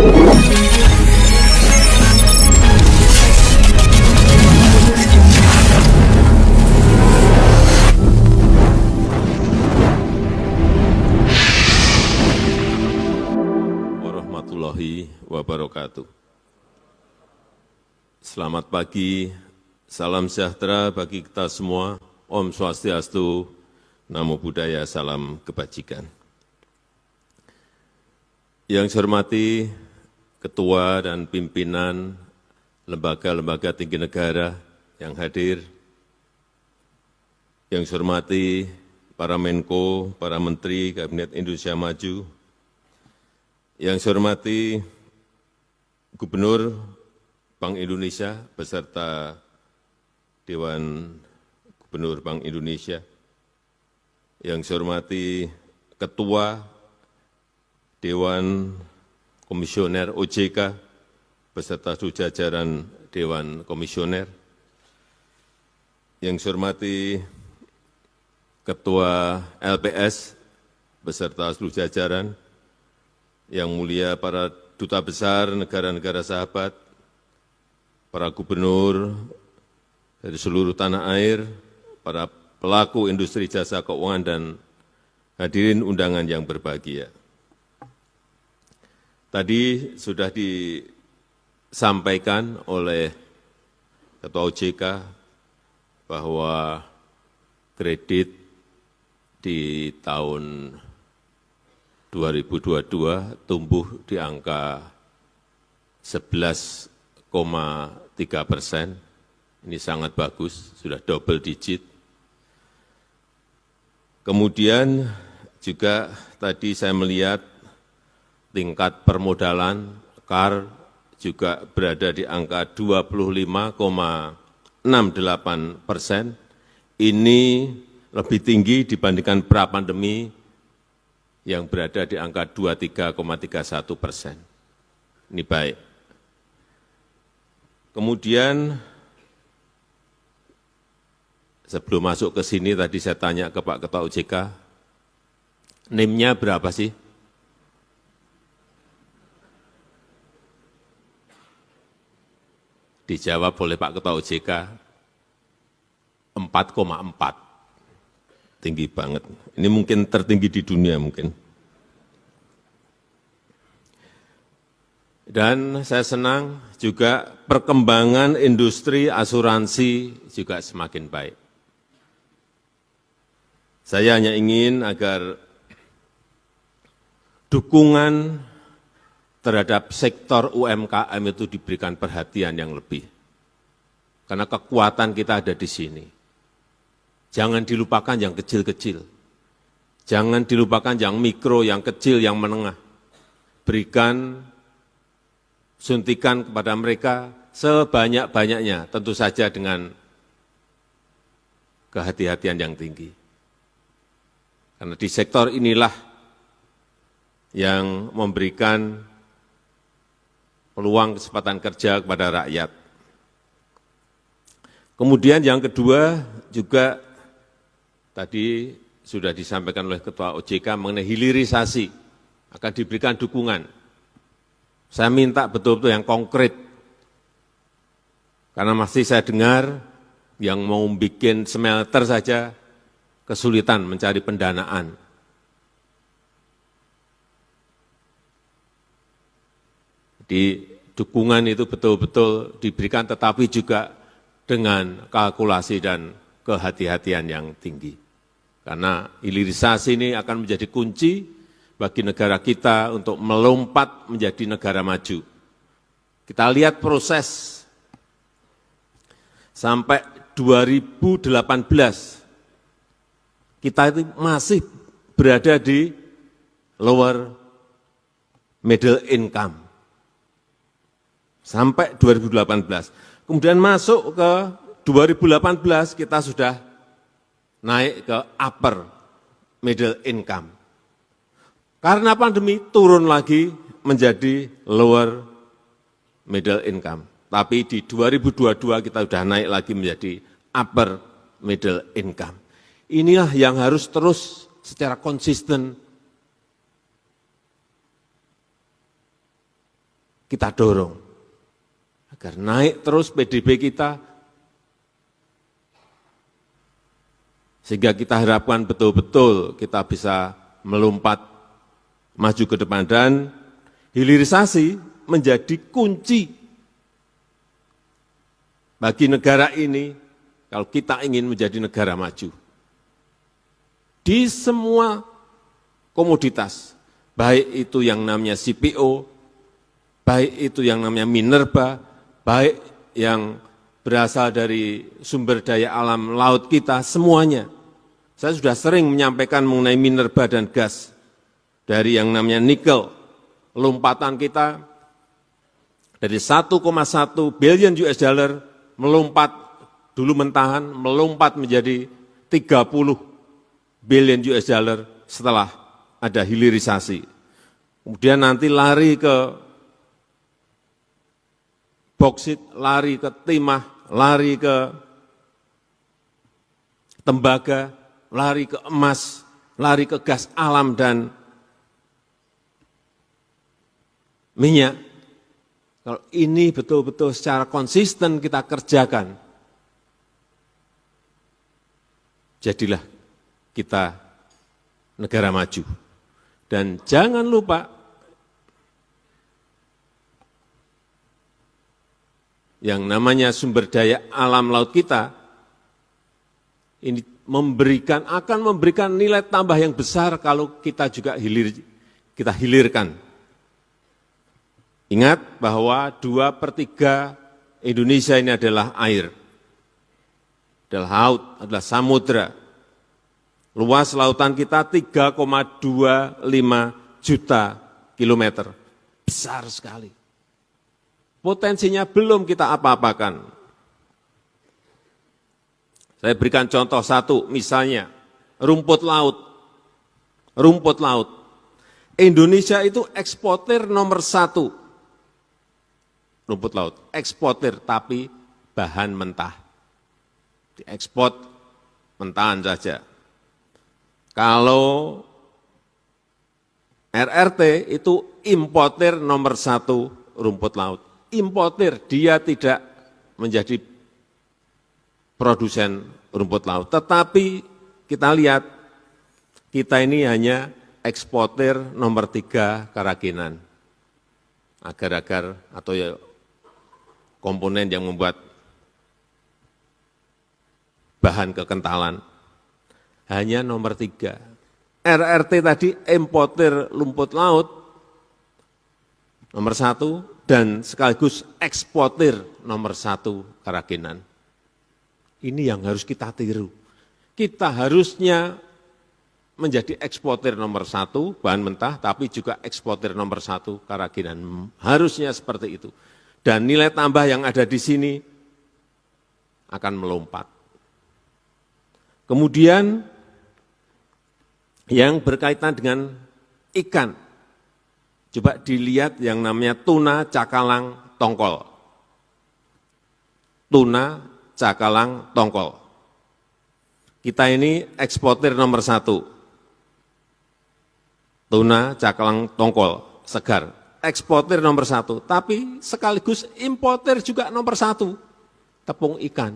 Warahmatullahi wabarakatuh. Selamat pagi, salam sejahtera bagi kita semua. Om Swastiastu, Namo Buddhaya, salam kebajikan. Yang saya hormati Ketua dan pimpinan lembaga-lembaga tinggi negara yang hadir, yang saya hormati para Menko, para Menteri Kabinet Indonesia Maju, yang saya hormati Gubernur Bank Indonesia beserta Dewan Gubernur Bank Indonesia, yang saya hormati Ketua Dewan Komisioner OJK beserta seluruh jajaran Dewan Komisioner, yang saya hormati Ketua LPS beserta seluruh jajaran, yang mulia para duta besar negara-negara sahabat, para gubernur dari seluruh tanah air, para pelaku industri jasa keuangan, dan hadirin undangan yang berbahagia. Tadi sudah disampaikan oleh Ketua OJK bahwa kredit di tahun 2022 tumbuh di angka 11,3%. Ini sangat bagus, sudah double digit. Kemudian juga tadi saya melihat tingkat permodalan KAR juga berada di angka 25,68%. Ini lebih tinggi dibandingkan pra-pandemi yang berada di angka 23,31%. Ini baik. Kemudian sebelum masuk ke sini tadi saya tanya ke Pak Ketua OJK, NIM-nya berapa sih? Dijawab oleh Pak Ketua OJK, 4,4. Tinggi banget. Ini mungkin tertinggi di dunia mungkin. Dan saya senang juga perkembangan industri asuransi juga semakin baik. Saya hanya ingin agar dukungan terhadap sektor UMKM itu diberikan perhatian yang lebih. Karena kekuatan kita ada di sini. Jangan dilupakan yang kecil-kecil. Jangan dilupakan yang mikro, yang kecil, yang menengah. Berikan suntikan kepada mereka sebanyak-banyaknya, tentu saja dengan kehati-hatian yang tinggi. Karena di sektor inilah yang memberikan peluang kesempatan kerja kepada rakyat. Kemudian yang kedua juga tadi sudah disampaikan oleh Ketua OJK mengenai hilirisasi, akan diberikan dukungan. Saya minta betul-betul yang konkret, karena masih saya dengar yang mau bikin smelter saja kesulitan mencari pendanaan. Jadi dukungan itu betul-betul diberikan, tetapi juga dengan kalkulasi dan kehati-hatian yang tinggi. Karena hilirisasi ini akan menjadi kunci bagi negara kita untuk melompat menjadi negara maju. Kita lihat proses sampai 2018, kita itu masih berada di lower middle income. Sampai 2018. Kemudian masuk ke 2018, kita sudah naik ke upper middle income. Karena pandemi turun lagi menjadi lower middle income. Tapi di 2022 kita sudah naik lagi menjadi upper middle income. Inilah yang harus terus secara konsisten kita dorong agar naik terus PDB kita, sehingga kita harapkan betul-betul kita bisa melompat maju ke depan, dan hilirisasi menjadi kunci bagi negara ini kalau kita ingin menjadi negara maju. Di semua komoditas, baik itu yang namanya CPO, baik itu yang namanya minerba, baik yang berasal dari sumber daya alam laut kita, semuanya. Saya sudah sering menyampaikan mengenai minerba dan gas. Dari yang namanya nikel, lompatan kita dari 1,1 billion US dollar melompat, dulu mentahan, melompat menjadi 30 billion US dollar setelah ada hilirisasi. Kemudian nanti lari ke boksit, lari ke timah, lari ke tembaga, lari ke emas, lari ke gas alam dan minyak. Kalau ini betul-betul secara konsisten kita kerjakan, jadilah kita negara maju. Dan jangan lupa, yang namanya sumber daya alam laut kita, ini akan memberikan nilai tambah yang besar kalau kita juga kita hilirkan. Ingat bahwa 2/3 Indonesia ini adalah air, adalah laut, adalah samudra. Luas lautan kita 3,25 juta kilometer, besar sekali. Potensinya belum kita apa-apakan. Saya berikan contoh satu, misalnya rumput laut. Rumput laut. Indonesia itu eksportir nomor 1. Rumput laut, eksportir tapi bahan mentah. Diekspor mentahan saja. Kalau RRT itu importir nomor 1 rumput laut. Importir, dia tidak menjadi produsen rumput laut. Tetapi kita lihat, kita ini hanya eksportir nomor 3 kerajinan. Agar-agar atau ya komponen yang membuat bahan kekentalan, hanya nomor 3. RRT tadi importir rumput laut nomor 1 dan sekaligus eksportir nomor 1 kerajinan. Ini yang harus kita tiru. Kita harusnya menjadi eksportir nomor 1 bahan mentah, tapi juga eksportir nomor 1 kerajinan. Harusnya seperti itu. Dan nilai tambah yang ada di sini akan melompat. Kemudian yang berkaitan dengan ikan. Coba dilihat yang namanya tuna, cakalang, tongkol. Tuna, cakalang, tongkol. Kita ini eksportir nomor 1. Tuna, cakalang, tongkol, segar. Eksportir nomor 1, tapi sekaligus importir juga nomor 1, tepung ikan.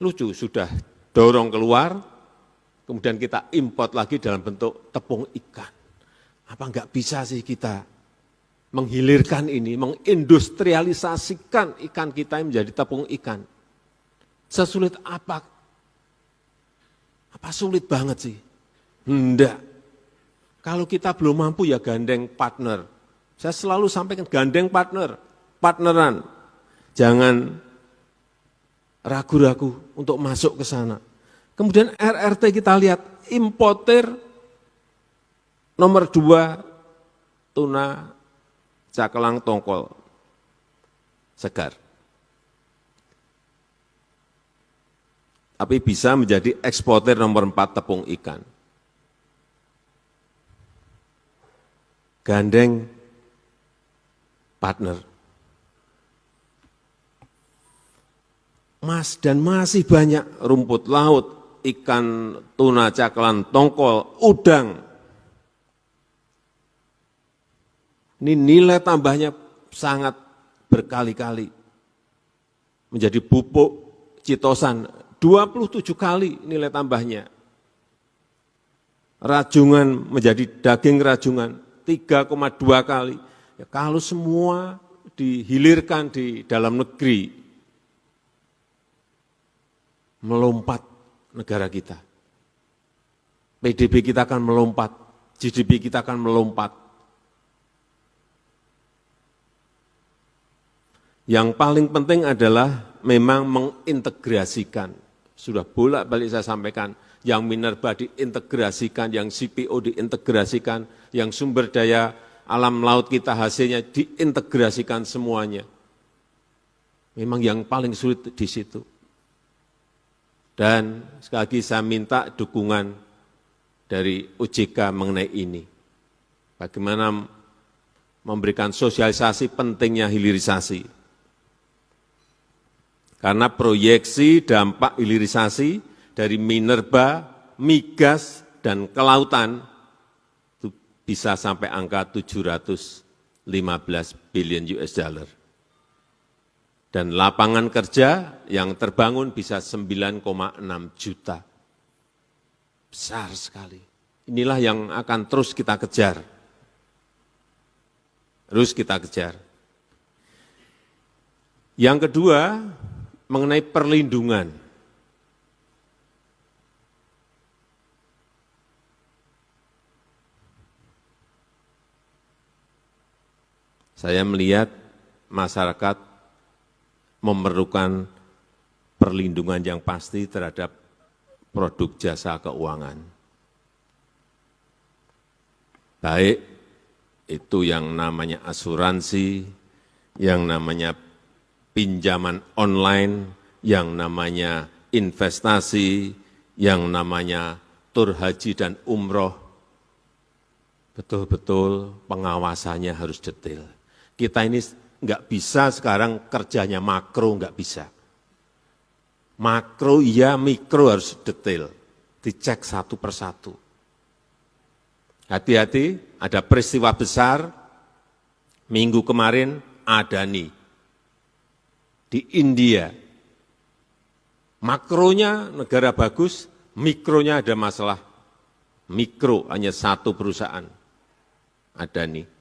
Lucu, sudah dorong keluar, kemudian kita import lagi dalam bentuk tepung ikan. Apa enggak bisa sih kita menghilirkan ini, mengindustrialisasikan ikan kita menjadi tepung ikan? Sesulit apa? Apa sulit banget sih? Enggak. Kalau kita belum mampu ya gandeng partner. Saya selalu sampaikan gandeng partner, partneran. Jangan ragu-ragu untuk masuk ke sana. Kemudian RRT kita lihat, importir nomor 2, tuna, cakalang, tongkol, segar. Tapi bisa menjadi eksportir nomor 4, tepung ikan. Gandeng partner. Mas, dan masih banyak rumput laut, ikan, tuna, cakalang, tongkol, udang. Ini nilai tambahnya sangat berkali-kali. Menjadi pupuk citosan 27 kali nilai tambahnya. Rajungan menjadi daging rajungan 3,2 kali. Ya, kalau semua dihilirkan di dalam negeri, melompat negara kita. PDB kita akan melompat, GDP kita akan melompat. Yang paling penting adalah memang mengintegrasikan. Sudah bolak-balik saya sampaikan, yang Minerba diintegrasikan, yang CPO diintegrasikan, yang sumber daya alam laut kita hasilnya diintegrasikan semuanya. Memang yang paling sulit di situ. Dan sekali lagi saya minta dukungan dari OJK mengenai ini. Bagaimana memberikan sosialisasi pentingnya hilirisasi. Karena proyeksi dampak hilirisasi dari minerba, migas, dan kelautan itu bisa sampai angka 715 billion US dollar. Dan lapangan kerja yang terbangun bisa 9,6 juta. Besar sekali. Inilah yang akan terus kita kejar. Terus kita kejar. Yang kedua, mengenai perlindungan. Saya melihat masyarakat memerlukan perlindungan yang pasti terhadap produk jasa keuangan. Baik itu yang namanya asuransi, yang namanya pinjaman online, yang namanya investasi, yang namanya tur haji dan umroh. Betul-betul pengawasannya harus detail. Kita ini nggak bisa sekarang kerjanya makro, nggak bisa. Makro iya, mikro harus detail, dicek satu persatu. Hati-hati, ada peristiwa besar, minggu kemarin Adani di India. Makronya negara bagus, mikronya ada masalah. Mikro hanya satu perusahaan, Adani.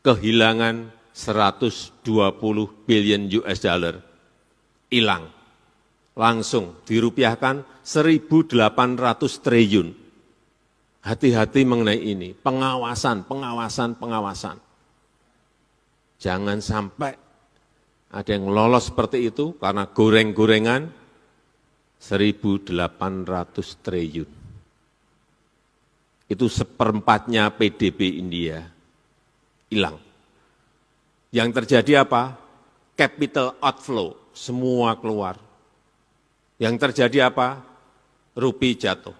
Kehilangan 120 billion US dollar, hilang. Langsung dirupiahkan 1.800 triliun. Hati-hati mengenai ini, pengawasan. Jangan sampai ada yang lolos seperti itu karena goreng-gorengan 1.800 triliun. Itu seperempatnya PDB India. Hilang. Yang terjadi apa? Capital outflow, semua keluar. Yang terjadi apa? Rupiah jatuh.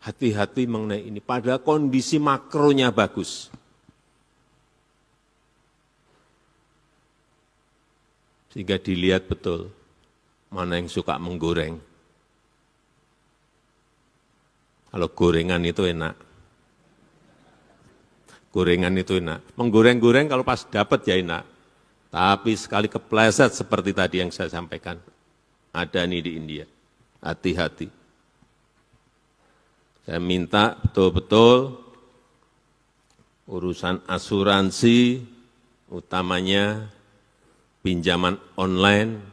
Hati-hati mengenai ini, padahal kondisi makronya bagus. Sehingga dilihat betul mana yang suka menggoreng. Kalau gorengan itu enak. Gorengan itu enak. Menggoreng-goreng kalau pas dapat ya enak. Tapi sekali kepleset seperti tadi yang saya sampaikan. Ada nih di India. Hati-hati. Saya minta betul-betul urusan asuransi, utamanya pinjaman online,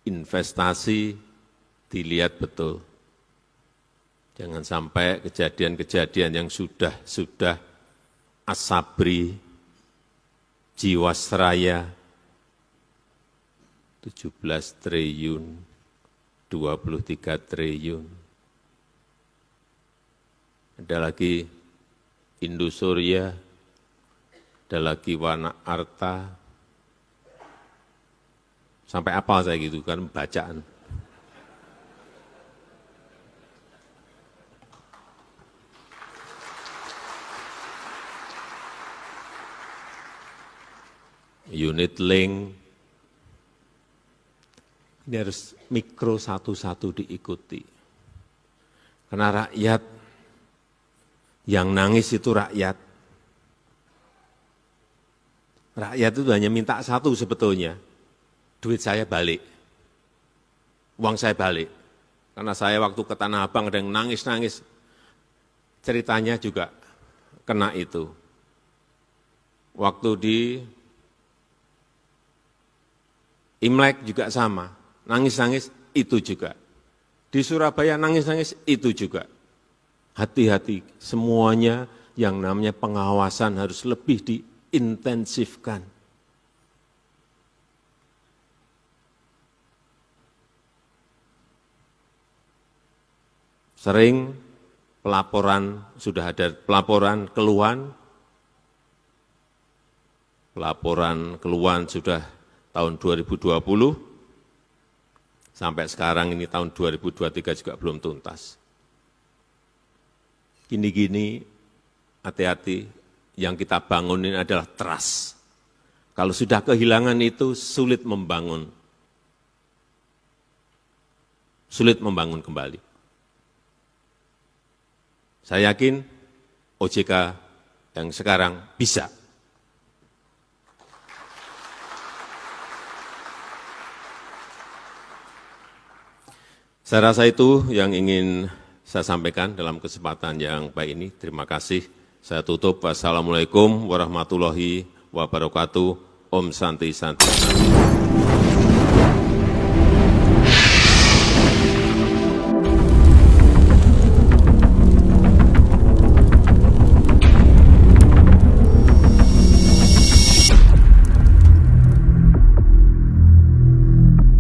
investasi, dilihat betul. Jangan sampai kejadian-kejadian yang sudah Asabri, Jiwasraya, 17 triliun, 23 triliun. Ada lagi Indosurya, ada lagi Wana Arta. Sampai apa saya gitu kan bacaan. Unit link, ini harus mikro satu-satu diikuti. Karena rakyat Yang nangis itu rakyat. Rakyat itu hanya minta satu sebetulnya, duit saya balik, uang saya balik. Karena saya waktu ke Tanah Abang ada yang nangis-nangis, ceritanya juga kena itu. Waktu di Imlek juga sama, nangis-nangis itu juga. Di Surabaya nangis-nangis itu juga. Hati-hati, semuanya yang namanya pengawasan harus lebih diintensifkan. Sering pelaporan, sudah ada pelaporan keluhan sudah tahun 2020, sampai sekarang ini tahun 2023 juga belum tuntas. Gini-gini, hati-hati, yang kita bangun ini adalah trust. Kalau sudah kehilangan itu, sulit membangun kembali. Saya yakin OJK yang sekarang bisa. Saya rasa itu yang ingin saya sampaikan dalam kesempatan yang baik ini. Terima kasih. Saya tutup. Wassalamualaikum warahmatullahi wabarakatuh. Om Santi Santi.